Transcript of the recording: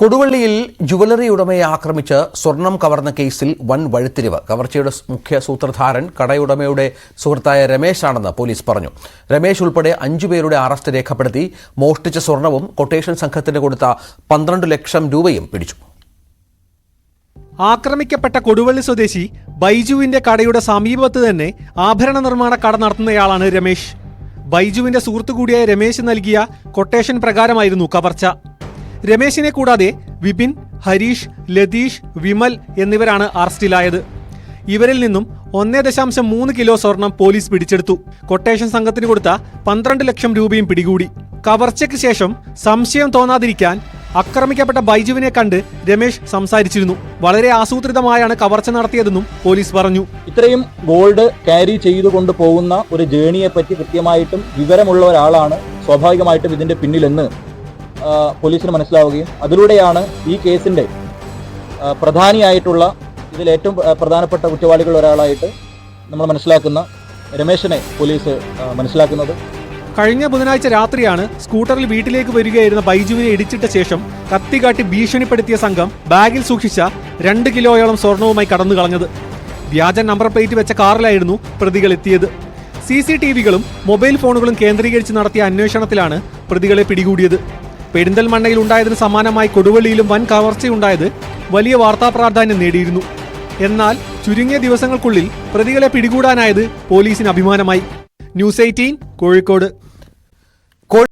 കൊടുവള്ളിയിൽ jewellery ഉടമയെ ആക്രമിച്ച് സ്വർണം കവർന്ന കേസിൽ വൻ വഴിത്തിരിവ്. കവർച്ചയുടെ മുഖ്യ സൂത്രധാരൻ കടയുടമയുടെ സുഹൃത്തായ രമേശാണെന്ന് പോലീസ് പറഞ്ഞു. രമേശ് ഉൾപ്പെടെ 5 പേരുടെ അറസ്റ്റ് രേഖപ്പെടുത്തി. മോഷ്ടിച്ച സ്വർണവും കൊട്ടേഷൻ സംഘത്തിന് കൊടുത്ത 12 ലക്ഷം രൂപയും പിടിച്ചു. ആക്രമിക്കപ്പെട്ട കൊടുവള്ളി സ്വദേശി ബൈജുവിന്റെ കടയുടെ സമീപത്ത് തന്നെ ആഭരണ നിർമ്മാണ കട നടത്തുന്നയാളാണ് രമേശ്. ബൈജുവിന്റെ സുഹൃത്തു കൂടിയായ രമേശ് നൽകിയ കൊട്ടേഷൻ പ്രകാരമായിരുന്നു കവർച്ച. രമേശിനെ കൂടാതെ വിപിൻ, ഹരീഷ്, ലതീഷ്, വിമൽ എന്നിവരാണ് അറസ്റ്റിലായത്. ഇവരിൽ നിന്നും 1.3 കിലോ സ്വർണം പോലീസ് പിടിച്ചെടുത്തു. കൊട്ടേഷൻ സംഘത്തിന് കൊടുത്ത 12 ലക്ഷം രൂപയും പിടികൂടി. കവർച്ചയ്ക്ക് ശേഷം സംശയം തോന്നാതിരിക്കാൻ ആക്രമിക്കപ്പെട്ട ബൈജുവിനെ കണ്ട് രമേശ് സംസാരിച്ചിരുന്നു. വളരെ ആസൂത്രിതമായാണ് കവർച്ച നടത്തിയതെന്നും പോലീസ് പറഞ്ഞു. ഇത്രയും ഗോൾഡ് ക്യാരി ചെയ്തുകൊണ്ട് പോകുന്ന ഒരു ജേണിയെ പറ്റി കൃത്യമായിട്ടും വിവരമുള്ള ഒരാളാണ് സ്വാഭാവികമായിട്ടും ഇതിന്റെ പിന്നിലെന്ന് പോലീസിന് മനസ്സിലാവുകയും അതിലൂടെയാണ് ഈ കേസിന്റെ പ്രധാനിയായിട്ടുള്ള ഇതിൽ ഏറ്റവും പ്രധാനപ്പെട്ട കുറ്റവാളികൾ ഒരാളായിട്ട് നമ്മൾ മനസ്സിലാക്കുന്ന രമേശിനെ പോലീസ് മനസ്സിലാക്കുന്നത്. കഴിഞ്ഞ ബുധനാഴ്ച രാത്രിയാണ് സ്കൂട്ടറിൽ വീട്ടിലേക്ക് വരികയായിരുന്ന ബൈജുവിനെ ഇടിച്ചിട്ട ശേഷം കത്തികാട്ടി ഭീഷണിപ്പെടുത്തിയ സംഘം ബാഗിൽ സൂക്ഷിച്ച 2 കിലോയോളം സ്വർണവുമായി കടന്നു കളഞ്ഞത്. വ്യാജ നമ്പർ പ്ലേറ്റ് വെച്ച കാറിലായിരുന്നു പ്രതികൾ എത്തിയത്. CCTVകളും മൊബൈൽ ഫോണുകളും കേന്ദ്രീകരിച്ച് നടത്തിയ അന്വേഷണത്തിലാണ് പ്രതികളെ പിടികൂടിയത്. പെരിന്തൽമണ്ണയിൽ ഉണ്ടായതിന് സമാനമായി കൊടുവള്ളിയിലും വൻ കവർച്ചയുണ്ടായത് വലിയ വാർത്താ പ്രാധാന്യം നേടിയിരുന്നു. എന്നാൽ ചുരുങ്ങിയ ദിവസങ്ങൾക്കുള്ളിൽ പ്രതികളെ പിടികൂടാനായത് പോലീസിന് അഭിമാനമായി. ന്യൂസ് 18 കോഴിക്കോട്.